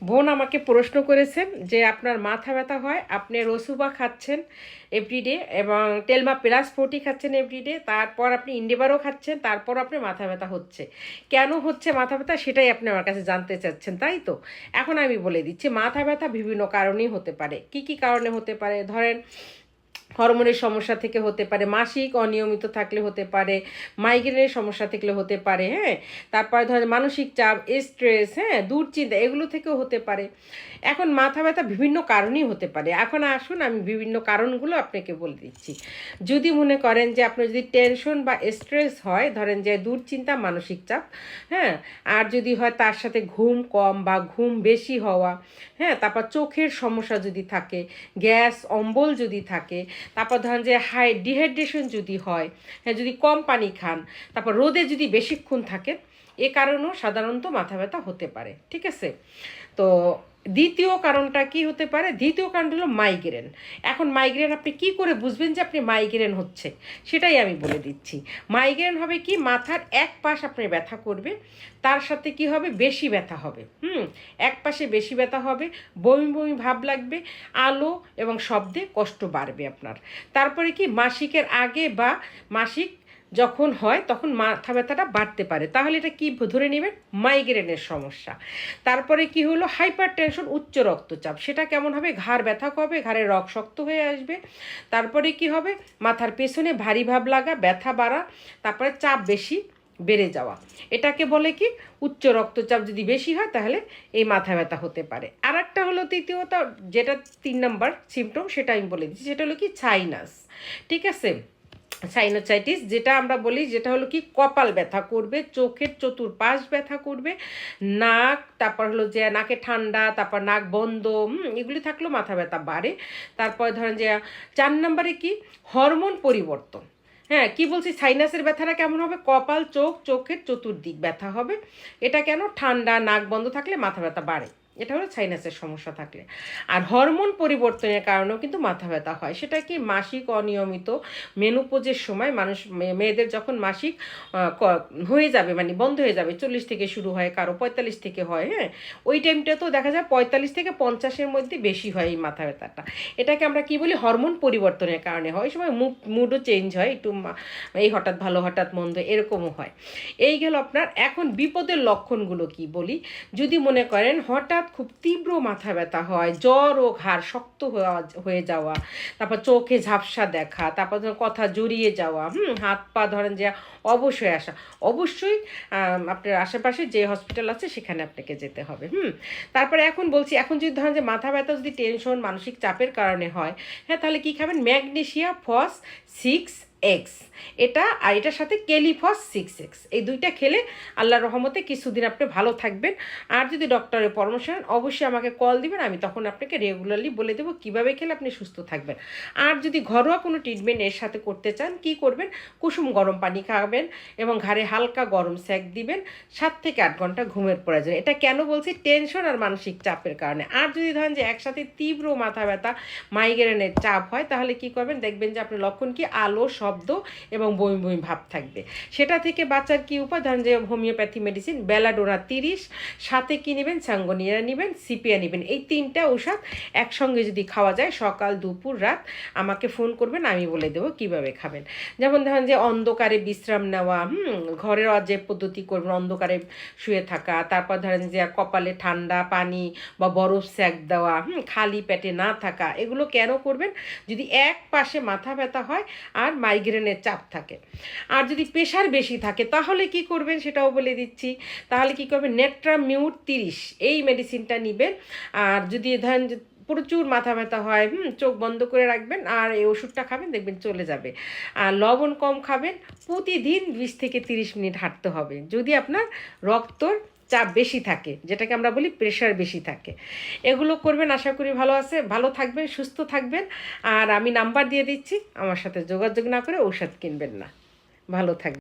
বোন আমাকে প্রশ্ন করেছেন যে আপনার মাথা ব্যথা হয়, আপনি রসুবা খাচ্ছেন এভরিডে এবং টেলমা প্লাস 40 খাচ্ছেন এভরিডে, তারপর আপনি ইন্ডিবারও খাচ্ছেন, তারপর আপনার মাথা ব্যথা হচ্ছে। কেন হচ্ছে মাথা ব্যথা সেটাই আপনি আমার কাছে জানতে চাচ্ছেন, তাই তো? এখন আমি বলে দিচ্ছি, মাথা ব্যথা বিভিন্ন কারণেই হতে পারে। কি কি কারণে হতে পারে? ধরেন হরমোনের সমস্যা থেকে হতে পারে, মাসিক অনিয়মিত থাকলে হতে পারে, মাইগ্রেনের সমস্যা থাকলে হতে পারে, হ্যাঁ, তারপরে ধরেন মানসিক চাপ, স্ট্রেস, হ্যাঁ, দুশ্চিন্তা, এগুলো থেকেও হতে পারে। এখন মাথা ব্যথা বিভিন্ন কারণেই হতে পারে। এখন আসুন আমি বিভিন্ন কারণগুলো আপনাকে বলে দিচ্ছি। যদি মনে করেন যে আপনার যদি টেনশন বা স্ট্রেস হয়, ধরেন যে দুশ্চিন্তা, মানসিক চাপ, হ্যাঁ, আর যদি হয় তার সাথে ঘুম কম বা ঘুম বেশি হওয়া, হ্যাঁ, তারপর চোখের সমস্যা যদি থাকে, গ্যাস অম্বল যদি থাকে, তারপর ধরেন যে ডিহাইড্রেশন যদি হয়, হ্যাঁ, যদি কম পানি খান, তারপর রোদে যদি বেশিক্ষণ থাকেন, এ কারণেও সাধারণত মাথা ব্যথা হতে পারে। ঠিক আছে? তো দ্বিতীয় কারণটা কি হতে পারে? দ্বিতীয় কারণটা হলো মাইগ্রেন। এখন মাইগ্রেন আপনি কি করে বুঝবেন যে আপনি মাইগ্রেন হচ্ছে, সেটাই আমি বলে দিচ্ছি। মাইগ্রেন হবে কি, মাথার এক পাশ আপনার ব্যথা করবে, তার সাথে কি হবে, বেশি ব্যথা হবে। এক পাশে বেশি ব্যথা হবে, বমি বমি ভাব লাগবে, আলো এবং শব্দে কষ্ট বাড়বে আপনার। তারপরে কি, মাসিকের আগে বা মাসিক যখন হয় তখন মাথা ব্যথাটা বাড়তে পারে। তাহলে এটা কি ধরে নেবেন? মাইগ্রেনের সমস্যা। তারপরে কি হলো, হাইপার টেনশন, উচ্চ রক্তচাপ। সেটা কেমন হবে? ঘাড় ব্যথা হবে, ঘাড়ের রগ শক্ত হয়ে আসবে। তারপরে কি হবে, মাথার পেছনে ভারী ভাব লাগা, ব্যথা বাড়া, তারপরে চাপ বেশি বেড়ে যাওয়া। এটাকে বলে কি, উচ্চ রক্তচাপ যদি বেশি হয় তাহলে এই মাথা ব্যথা হতে পারে। আর একটা হলো তৃতীয়ত, যেটা 3 নম্বর সিমটম, সেটা আমি বলে দিচ্ছি। সেটা হলো কি, সাইনাস। ঠিক আছে? সাইনোসাইটিস যেটা আমরা বলি, যেটা হলো কি, কপাল ব্যথা করবে, চোখের চতুর্পাশ ব্যথা করবে, নাক, তারপর হলো যে নাকে ঠান্ডা, তারপর নাক বন্ধ, এগুলি থাকলেও মাথা ব্যথা বাড়ে। তারপর ধরেন যে 4 নম্বরে কি, হরমোন পরিবর্তন। হ্যাঁ, কি বলছি, সাইনাসের ব্যথাটা কেমন হবে? কপাল, চোখ, চোখের চতুর্দিক ব্যথা হবে। এটা কেন? ঠান্ডা, নাক বন্ধ থাকলে মাথা ব্যথা বাড়ে। এটা হলো সাইনাসের সমস্যা থাকলে। আর হরমোন পরিবর্তনের কারণেও কিন্তু মাথা ব্যথা হয়। সেটা কি, মাসিক অনিয়মিত, মেনোপজের সময় মানুষ, মেয়েদের যখন মাসিক হয়ে যাবে, মানে বন্ধ হয়ে যাবে, 40 থেকে শুরু হয়, কারো 45 থেকে হয়, হ্যাঁ, ওই টাইমটা তো দেখা যায় 45 থেকে 50-এর মধ্যে বেশি হয় এই মাথা ব্যথাটা। এটাকে আমরা কি বলি, হরমোন পরিবর্তনের কারণে হয়। ওই সময় মুডও চেঞ্জ হয় একটু, এই হঠাৎ ভালো হঠাৎ মন্দ এরকমও হয়। এই গেল আপনার। এখন বিপদের লক্ষণগুলো কি বলি। যদি মনে করেন হঠাৎ খুব তীব্র মাথা ব্যথা হয়, জ্বর ও ঘাড় শক্ত হয়ে যাওয়া, তারপর চোখে ঝাপসা দেখা, তারপর ধরেন কথা জড়িয়ে যাওয়া, হাত পা ধরেন যে অবশ হয়ে আসা, অবশ্যই আপনার আশেপাশে যে হসপিটাল আছে সেখানে আপনাকে যেতে হবে। তারপরে এখন বলছি, এখন যদি ধরেন যে মাথা ব্যথা যদি টেনশন, মানসিক চাপের কারণে হয়, হ্যাঁ, তাহলে কি খাবেন? ম্যাগনেসিয়া ফস 6X, এটা আর এটার সাথে কেলিফস 6X, এই দুইটা খেলে আল্লাহর রহমতে কিছুদিন আপনি ভালো থাকবেন। আর যদি ডক্টরের পরামর্শ নেন, অবশ্যই আমাকে কল দিবেন, আমি তখন আপনাকে রেগুলারলি বলে দেবো কীভাবে খেলে আপনি সুস্থ থাকবেন। আর যদি ঘরোয়া কোনো ট্রিটমেন্ট এর সাথে করতে চান, কি করবেন? কুসুম গরম পানি খাবেন এবং ঘাড়ে হালকা গরম সেক দিবেন। 7 থেকে 8 ঘন্টা ঘুমের প্রয়োজন। এটা কেন বলছি? টেনশন আর মানসিক চাপের কারণে। আর যদি ধরেন যে একসাথে তীব্র মাথা ব্যথা, মাইগ্রেনের চাপ হয়, তাহলে কি করবেন? দেখবেন যে আপনার লক্ষণ কি, আলো, শব্দ এবং বমি বমি ভাব থাকবে। সেটা থেকে বাঁচার কি উপায়? ধরেন যে হোমিওপ্যাথি মেডিসিন বেলাডোনা 30, সাথে কি নেবেন? সাঙ্গনিয়া নেবেন, সিপিয়া নেবেন। এই 3টা ঔষধ একসঙ্গে যদি খাওয়া যায়, সকাল, দুপুর, রাত, আমাকে ফোন করবেন, আমি বলে দেবো কিভাবে খাবেন। যেমন ধরেন যে অন্ধকারে বিশ্রাম নেওয়া, ঘরের যে পদ্ধতি করবেন, অন্ধকারে শুয়ে থাকা, তারপর ধরেন যে কপালে ঠান্ডা পানি বা বরফ সেক দেওয়া, খালি পেটে না থাকা। এগুলো কেন করবেন? যদি এক পাশে মাথা ব্যথা হয় আর মাইগ্রেনের চাপ থাকে। আর যদি প্রেশার বেশি থাকে তাহলে কি করবেন সেটাও বলে দিচ্ছি। তাহলে কি করবেন? নেট্রামিউট 30, এই মেডিসিনটা নেবেন। আর যদি ধরেন প্রচুর মাথা ব্যথা হয়, চোখ বন্ধ করে রাখবেন আর এই ওষুধটা খাবেন, দেখবেন চলে যাবে। আর লবণ কম খাবেন, প্রতিদিন 20 থেকে 30 মিনিট হাঁটতে হবে যদি আপনার রক্তর চাপ বেশি থাকে, যেটাকে আমরা বলি প্রেশার বেশি থাকে। এগুলো করবেন, আশা করি ভালো থাকবেন, সুস্থ থাকবেন। আর আমি নাম্বার দিয়ে দিচ্ছি, আমার সাথে যোগাযোগ না করে ঔষধ কিনবেন না। ভালো থাকবেন।